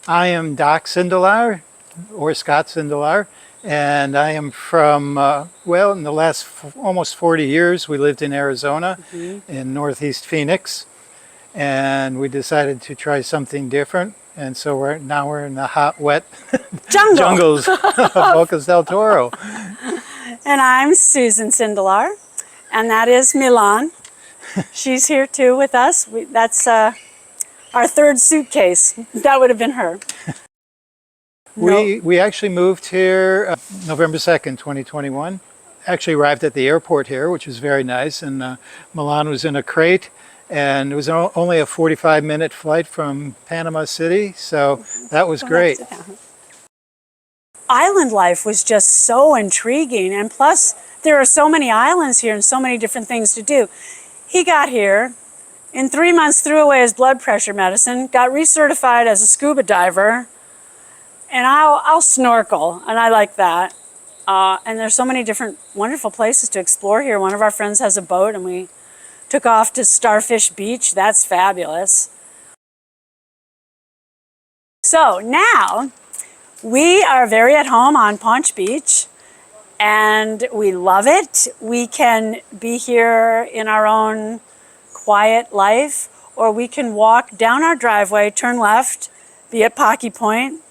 I am Doc Sindelar, or Scott Sindelar, and I am from, well, in the last almost 40 years, we lived in Arizona, in Northeast Phoenix, and we decided to try something different. And so now we're in the hot, wet jungles of Bocas del Toro. And I'm Susan Sindelar, and that is Milan. She's here too with us. That's our third suitcase. That would have been her. We actually moved here November 2nd, 2021. Actually arrived at the airport here, which was very nice, and Milan was in a crate. And it was only a 45-minute flight from Panama City, so that was great. Island life was just so intriguing, and plus there are so many islands here and so many different things to do. He got here, in 3 months threw away his blood pressure medicine, got recertified as a scuba diver, and I'll snorkel, and I like that. And there's so many different wonderful places to explore here. One of our friends has a boat, and we took off to Starfish Beach. That's fabulous. So now we are very at home on Paunch Beach, and we love it. We can be here in our own quiet life, or we can walk down our driveway, turn left, be at Pocky Point,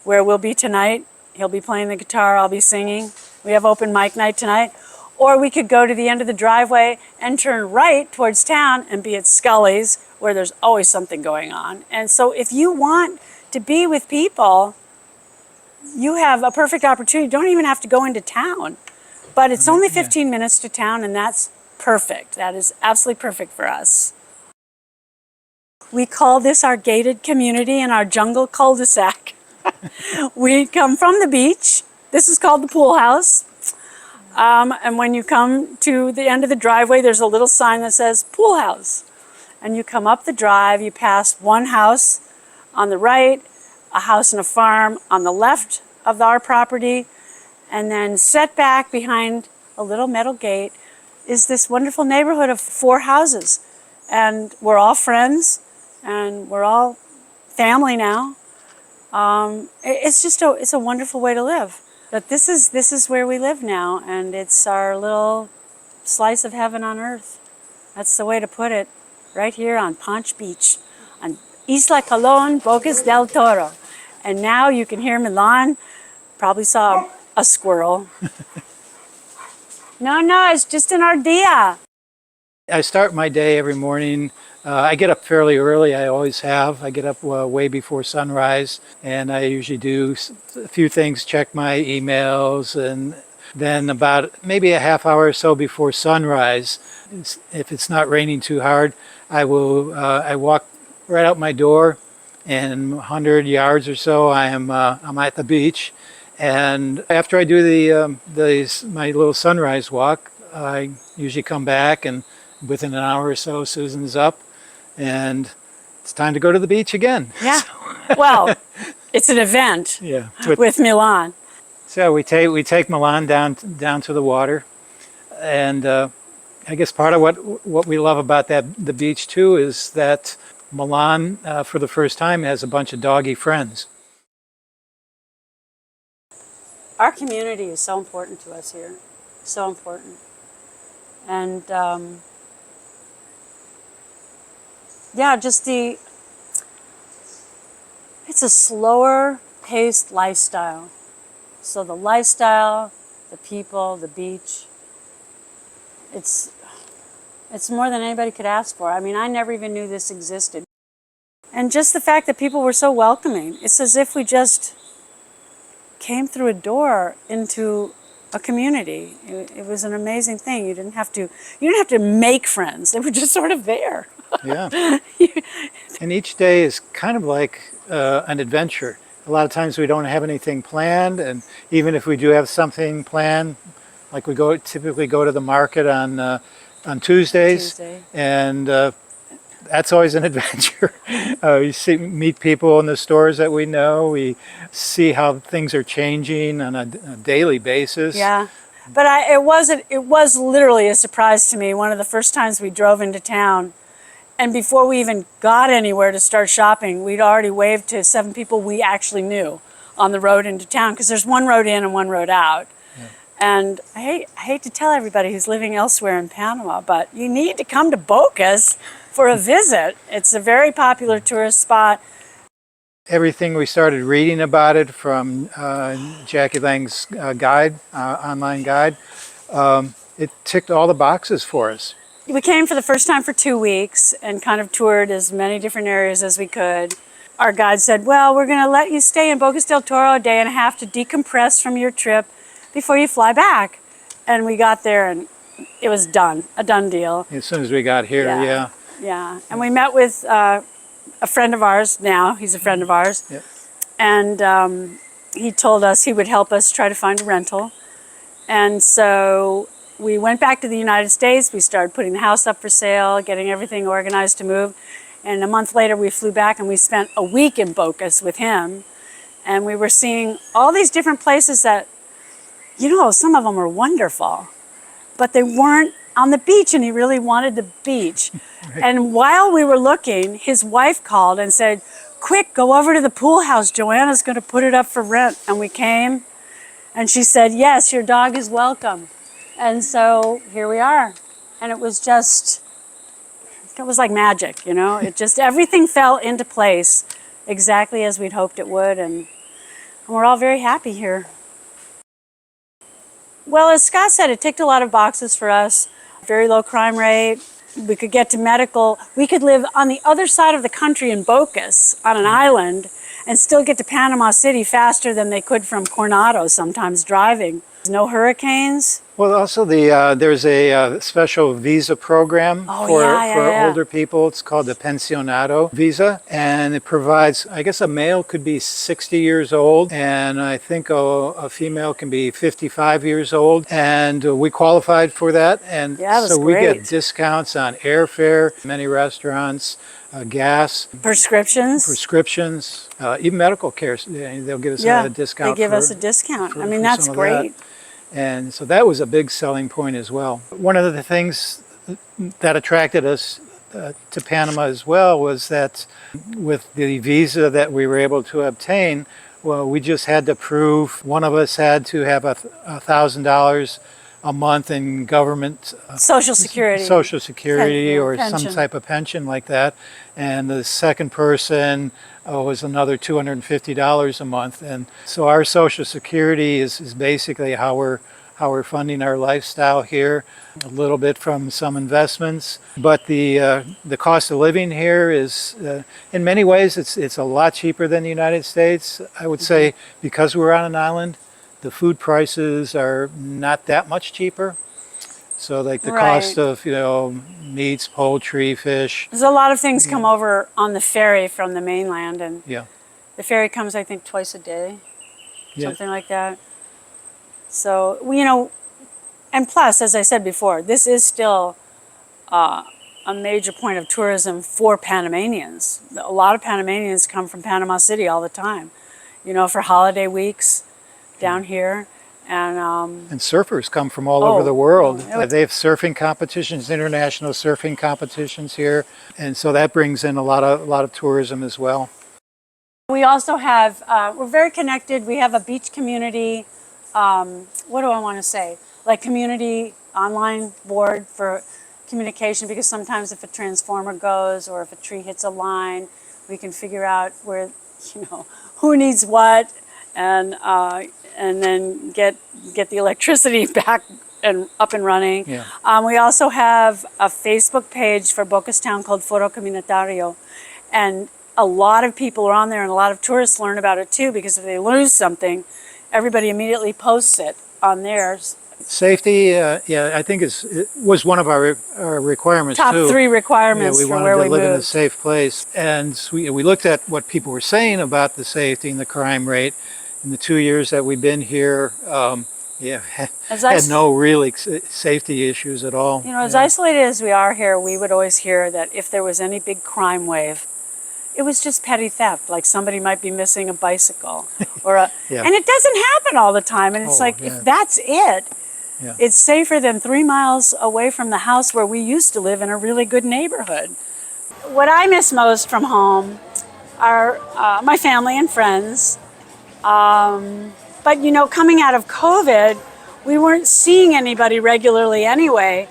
where we'll be tonight. He'll be playing the guitar, I'll be singing. We have open mic night tonight. Or we could go to the end of the driveway and turn right towards town and be at Scully's, where there's always something going on. And so if you want to be with people, you have a perfect opportunity. You don't even have to go into town. But it's only 15 minutes to town, and that's perfect. That is absolutely perfect for us. We call this our gated community and our jungle cul-de-sac. We come from the beach. This is called the pool house. And when you come to the end of the driveway, there's a little sign that says pool house. And you come up the drive, you pass one house on the right, a house and a farm on the left of our property, and then set back behind a little metal gate is this wonderful neighborhood of 4 houses. And we're all friends, and we're all family now. It's a wonderful way to live. But this is where we live now, and it's our little slice of heaven on earth. That's the way to put it, right here on Paunch Beach, on Isla Colón, Bocas del Toro. And now you can hear Milan. Probably saw a squirrel. No, it's just an ardilla. I start my day every morning. I get up fairly early, I always have. I get up way before sunrise, and I usually do a few things, check my emails, and then about maybe a half hour or so before sunrise, if it's not raining too hard, I walk right out my door, and 100 yards or so I'm at the beach. And after I do my little sunrise walk, I usually come back, and within an hour or so, Susan's up, and it's time to go to the beach again. Yeah. Well, it's an event. Yeah. With Milan. So we take Milan down to the water, and I guess part of what we love about the beach too is that Milan, for the first time, has a bunch of doggy friends. Our community is so important to us here. So important. And it's a slower paced lifestyle. So the lifestyle, the people, the beach, it's more than anybody could ask for. I mean, I never even knew this existed. And just the fact that people were so welcoming. It's as if we just came through a door into a community. It was an amazing thing. You didn't have to make friends. They were just sort of there. Yeah. And each day is kind of like an adventure. A lot of times we don't have anything planned, and even if we do have something planned, like we typically go to the market on Tuesdays, and that's always an adventure. We meet people in the stores that we know. We see how things are changing on a daily basis. Yeah, but it was literally a surprise to me. One of the first times we drove into town, And before we even got anywhere to start shopping, we'd already waved to 7 people we actually knew on the road into town, because there's one road in and one road out. Yeah. And I hate to tell everybody who's living elsewhere in Panama, but you need to come to Bocas for a visit. It's a very popular tourist spot. Everything we started reading about it from Jackie Lang's guide, online guide, it ticked all the boxes for us. We came for the first time for 2 weeks and kind of toured as many different areas as we could. Our guide said, well, we're going to let you stay in Bocas del Toro a day and a half to decompress from your trip before you fly back. And we got there and it was done, a done deal. As soon as we got here, yeah. Yeah, and we met with a friend of ours now. He's a friend of ours. Yep. And he told us he would help us try to find a rental. And so we went back to the United States. We started putting the house up for sale, getting everything organized to move. And a month later, we flew back and we spent a week in Bocas with him. And we were seeing all these different places that, you know, some of them were wonderful, but they weren't on the beach, and he really wanted the beach. Right. And while we were looking, his wife called and said, quick, go over to the pool house. Joanna's going to put it up for rent. And we came, and she said, yes, your dog is welcome. And so here we are. And it was just, it was like magic, you know? It just, everything fell into place exactly as we'd hoped it would. And we're all very happy here. Well, as Scott said, it ticked a lot of boxes for us. Very low crime rate. We could get to medical. We could live on the other side of the country in Bocas on an island and still get to Panama City faster than they could from Coronado, sometimes driving. No hurricanes. Well, also there's a special visa program for older people. It's called the Pensionado visa, and it provides, I guess a male could be 60 years old, and I think a female can be 55 years old, and we qualified for that, and so we get discounts on airfare, many restaurants, gas, prescriptions, even medical care. They'll give us a discount. They give us a discount. I mean, that's great. And so that was a big selling point as well. One of the things that attracted us to Panama as well was that with the visa that we were able to obtain, well, we just had to prove, one of us had to have $1,000 a month in government Social Security or some type of pension like that, and the second person was another $250 a month. And so our Social Security is basically how we're funding our lifestyle here, a little bit from some investments, but the cost of living here is in many ways it's a lot cheaper than the United States. I would say because we're on an island, the food prices are not that much cheaper. So like the cost of, you know, meats, poultry, fish. There's a lot of things come over on the ferry from the mainland, and the ferry comes, I think, twice a day, something like that. So, you know, and plus, as I said before, this is still a major point of tourism for Panamanians. A lot of Panamanians come from Panama City all the time, you know, for holiday weeks down here. And surfers come from all over the world. They have surfing competitions, international surfing competitions here, and so that brings in a lot of tourism as well. We also have, we're very connected. We have a beach community. What do I want to say? Like community online board for communication, because sometimes if a transformer goes or if a tree hits a line, we can figure out where, you know, who needs what, and then get the electricity back and up and running. We also have a Facebook page for Bocas Town called Foro Comunitario, and a lot of people are on there, and a lot of tourists learn about it too, because if they lose something, everybody immediately posts it on theirs. Safety, I think it was one of our requirements Top too. 3 requirements for where we moved. We wanted to live in a safe place, and we looked at what people were saying about the safety and the crime rate. In the 2 years that we've been here, had no really safety issues at all. You know, as isolated as we are here, we would always hear that if there was any big crime wave, it was just petty theft, like somebody might be missing a bicycle, or and it doesn't happen all the time. And it's if that's it, it's safer than 3 miles away from the house where we used to live in a really good neighborhood. what I miss most from home are my family and friends. But you know, coming out of COVID, we weren't seeing anybody regularly anyway,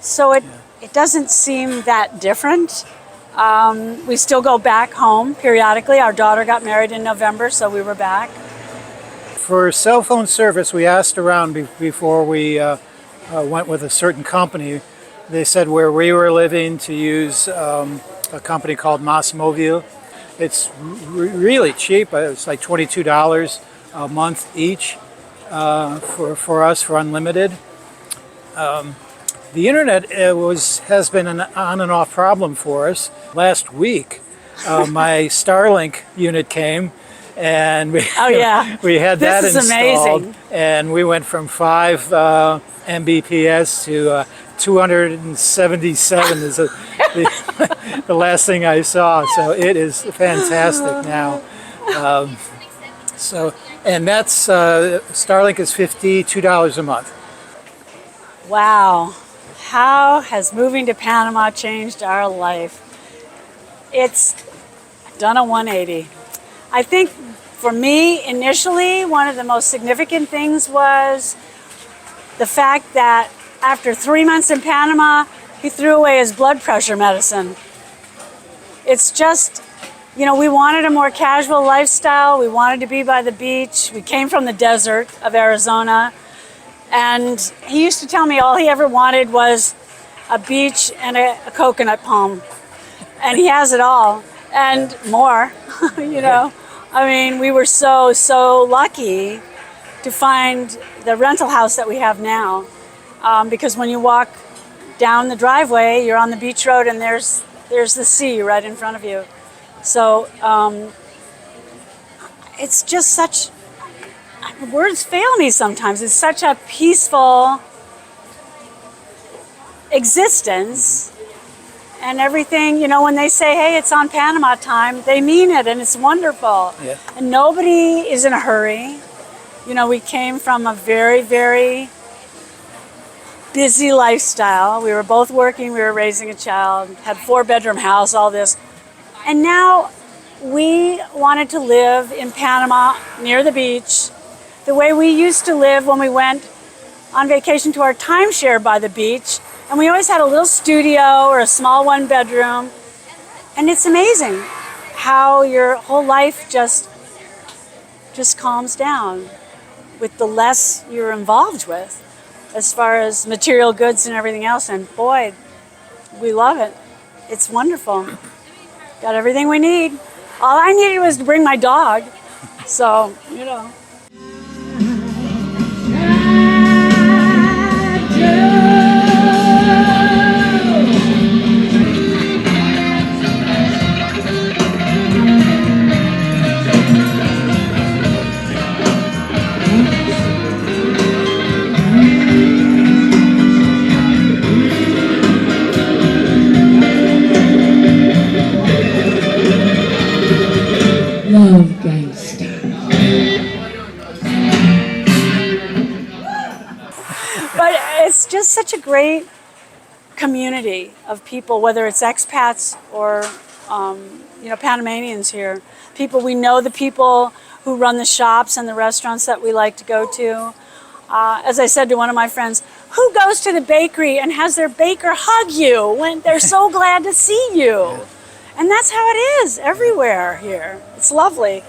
so it doesn't seem that different. We still go back home periodically. Our daughter got married in November, so we were back. For cell phone service, we asked around before we went with a certain company. They said where we were living to use a company called Mobile. It's really cheap. It's like $22 a month each for us for unlimited. The internet has been an on and off problem for us. Last week, my Starlink unit came, and we Oh yeah, we had that this is installed, amazing. and we went from 5 Mbps to 277 is the last thing I saw. So it is fantastic now. And that's Starlink is $52 a month. Wow. How has moving to Panama changed our life? It's done a 180. I think for me, initially, one of the most significant things was the fact that after 3 months in Panama, he threw away his blood pressure medicine. It's just, you know, we wanted a more casual lifestyle. We wanted to be by the beach. We came from the desert of Arizona. And he used to tell me all he ever wanted was a beach and a coconut palm. And he has it all and more, you know. I mean, we were so lucky to find the rental house that we have now. Because when you walk down the driveway, you're on the beach road and there's the sea right in front of you. So it's just such, words fail me sometimes. It's such a peaceful existence, and everything, you know, when they say, hey, it's on Panama time, they mean it, and it's wonderful. Yeah. And nobody is in a hurry. You know, we came from a very, very busy lifestyle. We were both working, we were raising a child, had 4-bedroom house, all this. And now we wanted to live in Panama near the beach, the way we used to live when we went on vacation to our timeshare by the beach. And we always had a little studio or a small 1-bedroom. And it's amazing how your whole life just calms down with the less you're involved with as far as material goods and everything else. And boy, we love it. It's wonderful. Got everything we need. All I needed was to bring my dog. So, you know. Love gangsta. But it's just such a great community of people, whether it's expats or you know, Panamanians here. People, we know the people who run the shops and the restaurants that we like to go to. As I said to one of my friends, who goes to the bakery and has their baker hug you when they're so glad to see you? And that's how it is everywhere here. It's lovely.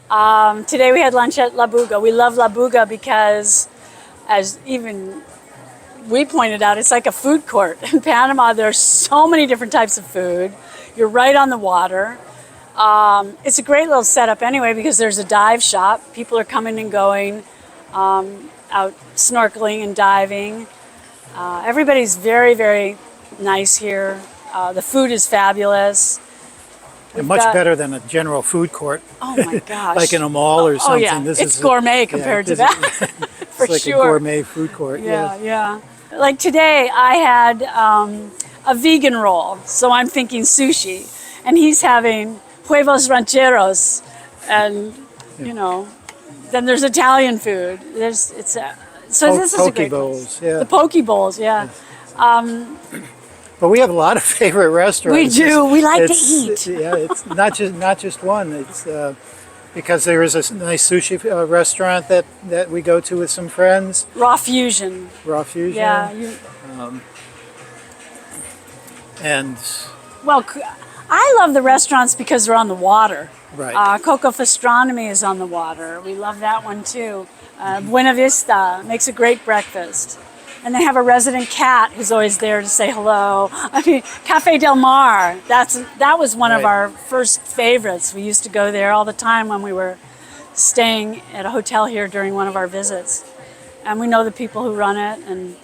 Today we had lunch at La Buga. We love La Buga because, as even we pointed out, it's like a food court. In Panama, there's so many different types of food. You're right on the water. It's a great little setup anyway because there's a dive shop. People are coming and going, out snorkeling and diving. Everybody's very, very nice here. The food is fabulous. And much better than a general food court. Oh my gosh. Like in a mall or something. Oh yeah, it's gourmet compared to that, for it's like sure. a gourmet food court. Yeah. Like today I had a vegan roll, so I'm thinking sushi. And he's having huevos rancheros. And, you know, then there's Italian food. This is a great bowls, place. yeah. The poke bowls, yeah. But we have a lot of favorite restaurants. We do. We like to It's- eat. Yeah, it's not just one. It's because there is a nice sushi restaurant that we go to with some friends. Raw fusion. Raw Fusion. Yeah. And Well, I love the restaurants because they're on the water. right. Coco Fastronomy is on the water. We love that one too. Buena Vista makes a great breakfast. And they have a resident cat who's always there to say hello. I mean, Cafe Del Mar, that was one of Right. our first favorites. We used to go there all the time when we were staying at a hotel here during one of our visits. And we know the people who run it, and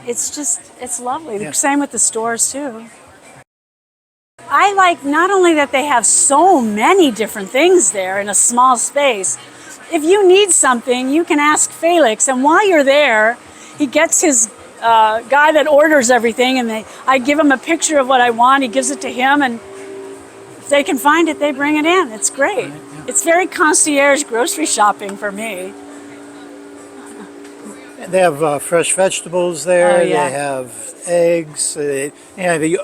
it's lovely. Yeah. Same with the stores too. I like not only that they have so many different things there in a small space. If you need something, you can ask Felix, and while you're there, he gets his guy that orders everything, and I give him a picture of what I want. He gives it to him, and if they can find it, they bring it in. It's great. Right, yeah. It's very concierge grocery shopping for me. They have fresh vegetables there. Oh, yeah. They have eggs.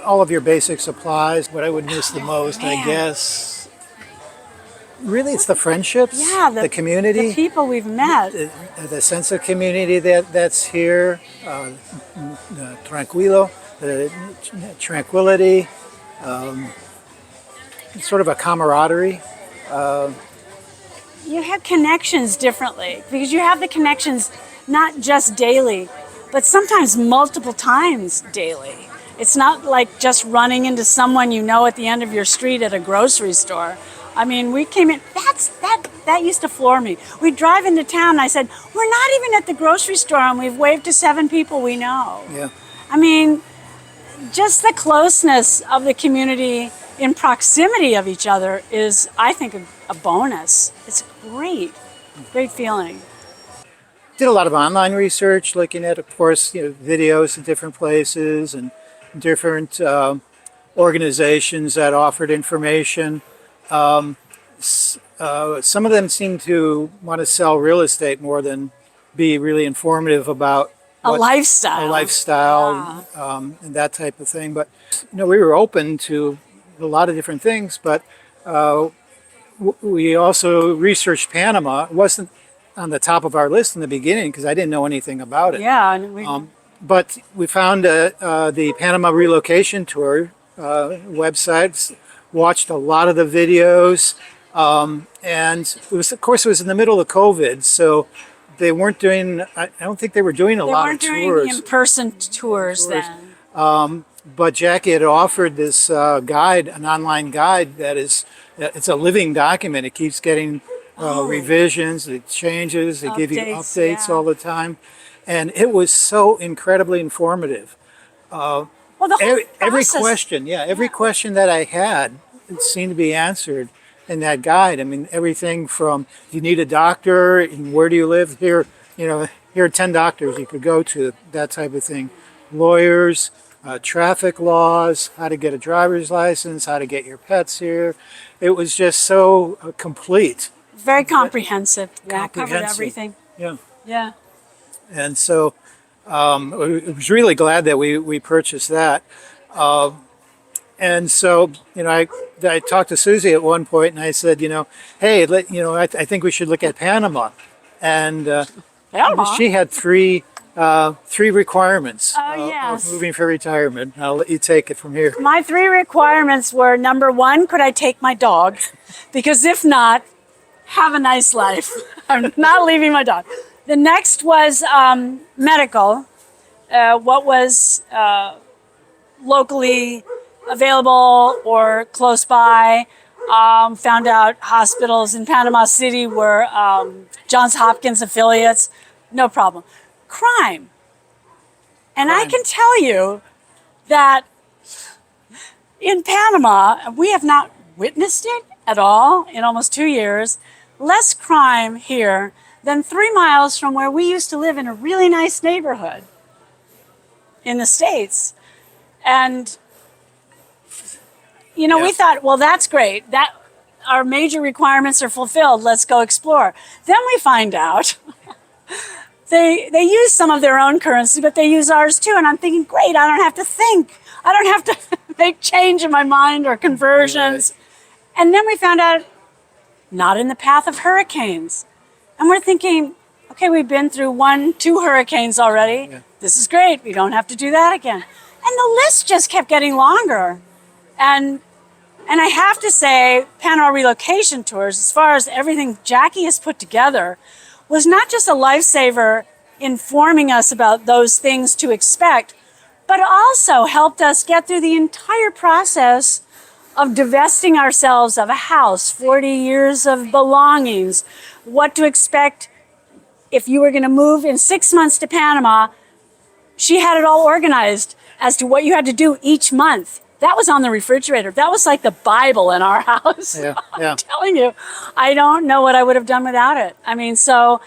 All of your basic supplies. What I would miss the most, I man. guess, really, it's the friendships. Yeah, the community. the people we've met. The sense of community that's here, tranquilo, the tranquility, sort of a camaraderie. You have connections differently because you have the connections not just daily, but sometimes multiple times daily. It's not like just running into someone you know at the end of your street at a grocery store. I mean, we came in, that used to floor me. We'd drive into town and I said, we're not even at the grocery store and we've waved to 7 people we know. Yeah. I mean, just the closeness of the community in proximity of each other is, I think, a bonus. It's great feeling. Did a lot of online research, looking at, of course, videos in different places and different organizations that offered information. Some of them seem to want to sell real estate more than be really informative about A lifestyle. and that type of thing. But we were open to a lot of different things. But we also researched Panama. It wasn't on the top of our list in the beginning because I didn't know anything about it. Yeah, and we, But we found the Panama Relocation Tour website, watched a lot of the videos, and of course it was in the middle of COVID, so they weren't doing. I don't think they were doing a they lot weren't of doing tours. in-person tours then. But Jackie had offered this guide, an online guide it's a living document. It keeps getting revisions, it changes, they give you updates yeah. all the time. And it was so incredibly informative. Well, the whole Every process- question that I had seemed to be answered in that guide. I mean, everything from you need a doctor, and where do you live? Here are 10 doctors you could go to, that type of thing. Lawyers, traffic laws, how to get a driver's license, how to get your pets here. It was just so complete. Very comprehensive. Yeah, covered Comprehensive. everything. Yeah. Yeah. And so I was really glad that we purchased that. And so, I talked to Susie at one point and I said, hey, I think we should look at Panama. And Panama? she had three requirements yes. of moving for retirement. I'll let you take it from here. My 3 requirements were, number 1, could I take my dog? Because if not, have a nice life. I'm not leaving my dog. The next was medical. What was locally available or close by. Found out hospitals in Panama City were Johns Hopkins affiliates. No problem. Crime. And I can tell you that in Panama, we have not witnessed it at all in almost 2 years. Less crime here than 3 miles from where we used to live in a really nice neighborhood in the States. And, we thought, well, that's great. That our major requirements are fulfilled. Let's go explore. Then we find out they use some of their own currency, but they use ours too. And I'm thinking, great, I don't have to think. I don't have to make change in my mind or conversions. Right. And then we found out, not in the path of hurricanes. And we're thinking, okay, we've been through 2 hurricanes already. Yeah. This is great. We don't have to do that again. And the list just kept getting longer. And I have to say, Panama Relocation Tours, as far as everything Jackie has put together, was not just a lifesaver informing us about those things to expect, but also helped us get through the entire process of divesting ourselves of a house, 40 years of belongings, what to expect if you were going to move in 6 months to Panama. She had it all organized as to what you had to do each month. That was on the refrigerator. That was like the Bible in our house. Yeah, yeah. I'm telling you, I don't know what I would have done without it. I mean, so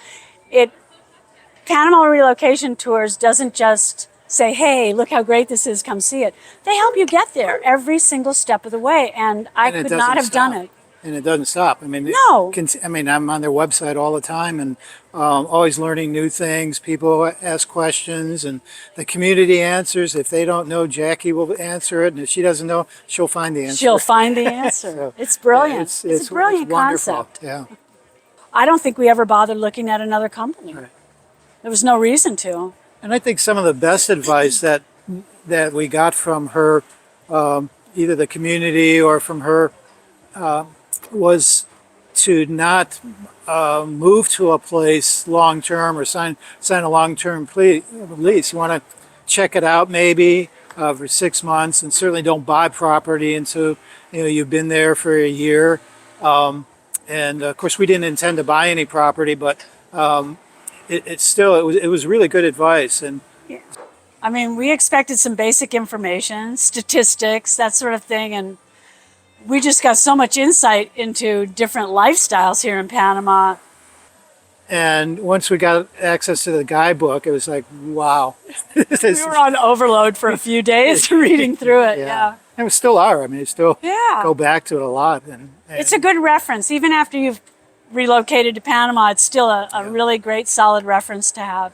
Panama Relocation Tours doesn't just say, hey, look how great this is, come see it. They help you get there every single step of the way, and I could not have done it. And it doesn't stop. I mean, no. I'm on their website all the time and always learning new things. People ask questions and the community answers. If they don't know, Jackie will answer it. And if she doesn't know, she'll find the answer. She'll find the answer. So, it's brilliant. Yeah, it's a brilliant concept. Yeah. I don't think we ever bothered looking at another company. Right. There was no reason to. And I think some of the best advice that we got from her, either the community or from her, was to not move to a place long term or sign a long term lease. You want to check it out maybe for 6 months, and certainly don't buy property until you've been there for a year. And of course, we didn't intend to buy any property, but it was really good advice. And yeah. I mean, we expected some basic information, statistics, that sort of thing, and we just got so much insight into different lifestyles here in Panama. And once we got access to the guidebook, it was like, wow. We were on overload for a few days reading through it, yeah. And we still are. I mean, we still go back to it a lot. And it's a good reference. Even after you've relocated to Panama, it's still a really great, solid reference to have.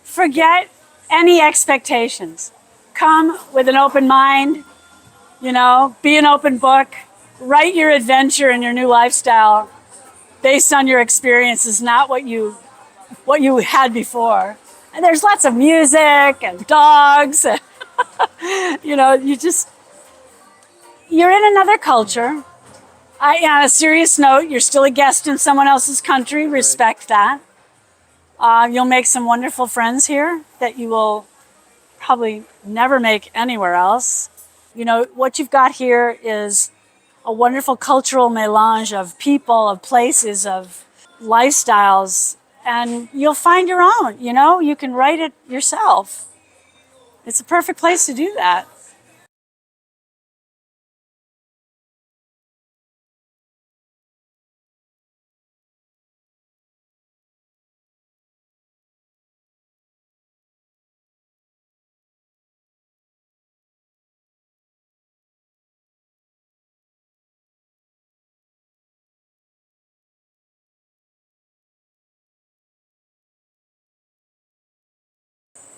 Forget any expectations. Come with an open mind. Be an open book, write your adventure and your new lifestyle based on your experiences, not what you had before. And there's lots of music and dogs. And you're in another culture. On a serious note, you're still a guest in someone else's country. Respect that. You'll make some wonderful friends here that you will probably never make anywhere else. What you've got here is a wonderful cultural melange of people, of places, of lifestyles, and you'll find your own. You can write it yourself. It's a perfect place to do that.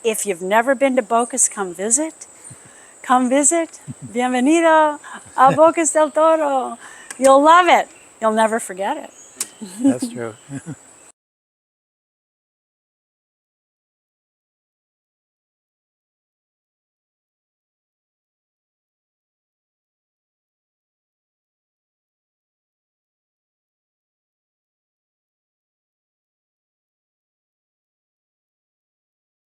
If you've never been to Bocas, come visit. Come visit. Bienvenido a Bocas del Toro. You'll love it. You'll never forget it. That's true.